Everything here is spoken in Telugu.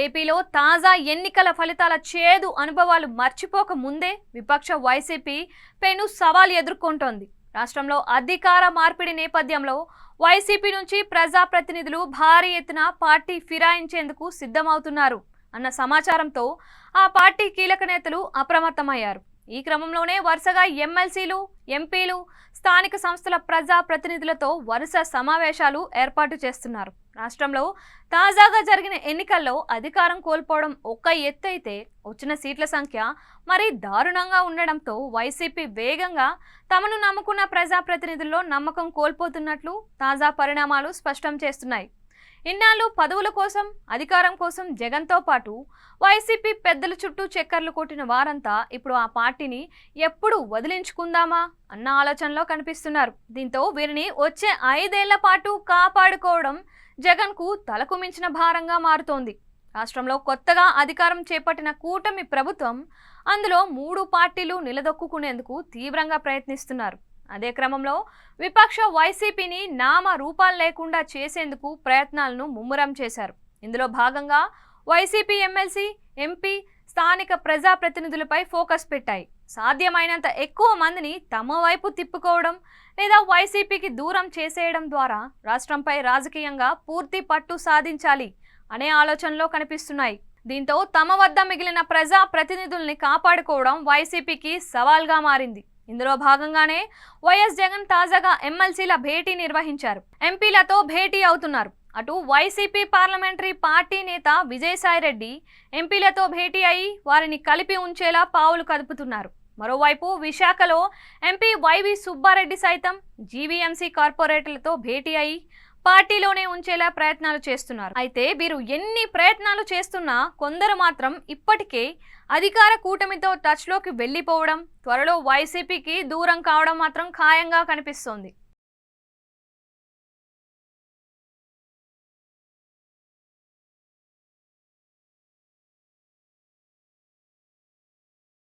ఏపీలో తాజా ఎన్నికల ఫలితాల చేదు అనుభవాలు మర్చిపోక ముందే విపక్ష వైసీపీ పెను సవాల్ ఎదుర్కొంటోంది. రాష్ట్రంలో అధికార మార్పిడి నేపథ్యంలో వైసీపీ నుంచి ప్రజాప్రతినిధులు భారీ ఎత్తున పార్టీ ఫిరాయించేందుకు సిద్ధమవుతున్నారు అన్న సమాచారంతో ఆ పార్టీ కీలక నేతలు అప్రమత్తమయ్యారు. ఈ క్రమంలోనే వరుసగా ఎమ్మెల్సీలు, ఎంపీలు, స్థానిక సంస్థల ప్రజా ప్రతినిధులతో వరుస సమావేశాలు ఏర్పాటు చేస్తున్నారు. రాష్ట్రంలో తాజాగా జరిగిన ఎన్నికల్లో అధికారం కోల్పోవడం ఒక ఎత్తైతే వచ్చిన సీట్ల సంఖ్య మరీ దారుణంగా ఉండడంతో వైసీపీ వేగంగా తమను నమ్ముకున్న ప్రజాప్రతినిధుల్లో నమ్మకం కోల్పోతున్నట్లు తాజా పరిణామాలు స్పష్టం చేస్తున్నాయి. ఇన్నాళ్ళు పదవుల కోసం, అధికారం కోసం జగన్తో పాటు వైసీపీ పెద్దల చుట్టూ చక్కర్లు కొట్టిన వారంతా ఇప్పుడు ఆ పార్టీని ఎప్పుడు వదిలించుకుందామా అన్న ఆలోచనలో కనిపిస్తున్నారు. దీంతో వీరిని వచ్చే 5 ఏళ్ల పాటు కాపాడుకోవడం జగన్కు తలకు మించిన భారంగా మారుతోంది. రాష్ట్రంలో కొత్తగా అధికారం చేపట్టిన కూటమి ప్రభుత్వం అందులో 3 పార్టీలు నిలదొక్కునేందుకు తీవ్రంగా ప్రయత్నిస్తున్నారు. అదే క్రమంలో విపక్ష వైసీపీని నామ రూపాలు లేకుండా చేసేందుకు ప్రయత్నాలను ముమ్మరం చేశారు. ఇందులో భాగంగా వైసీపీ ఎమ్మెల్సీ, ఎంపీ, స్థానిక ప్రజాప్రతినిధులపై ఫోకస్ పెట్టాయి. సాధ్యమైనంత ఎక్కువ మందిని తమ వైపు తిప్పుకోవడం లేదా వైసీపీకి దూరం చేసేయడం ద్వారా రాష్ట్రంపై రాజకీయంగా పూర్తి పట్టు సాధించాలి అనే ఆలోచనలో కనిపిస్తున్నాయి. దీంతో తమ వద్ద మిగిలిన ప్రజా ప్రతినిధుల్ని కాపాడుకోవడం వైసీపీకి సవాల్గా మారింది. ఇందులో భాగంగానే వైఎస్ జగన్ తాజాగా ఎమ్మెల్సీల భేటీ నిర్వహించారు. ఎంపీలతో భేటీ అవుతున్నారు. అటు వైసీపీ పార్లమెంటరీ పార్టీ నేత విజయసాయిరెడ్డి ఎంపీలతో భేటీ అయి వారిని కలిపి ఉంచేలా పావులు కదుపుతున్నారు. మరోవైపు విశాఖలో ఎంపీ వైవి సుబ్బారెడ్డి సైతం జీవీఎంసీ కార్పొరేటర్లతో భేటీ అయి పార్టీలోనే ఉంచేలా ప్రయత్నాలు చేస్తున్నారు. అయితే వీరు ఎన్ని ప్రయత్నాలు చేస్తున్నా కొందరు మాత్రం ఇప్పటికే అధికార కూటమితో టచ్లోకి వెళ్లిపోవడం, త్వరలో వైసీపీకి దూరం కావడం మాత్రం ఖాయంగా కనిపిస్తోంది.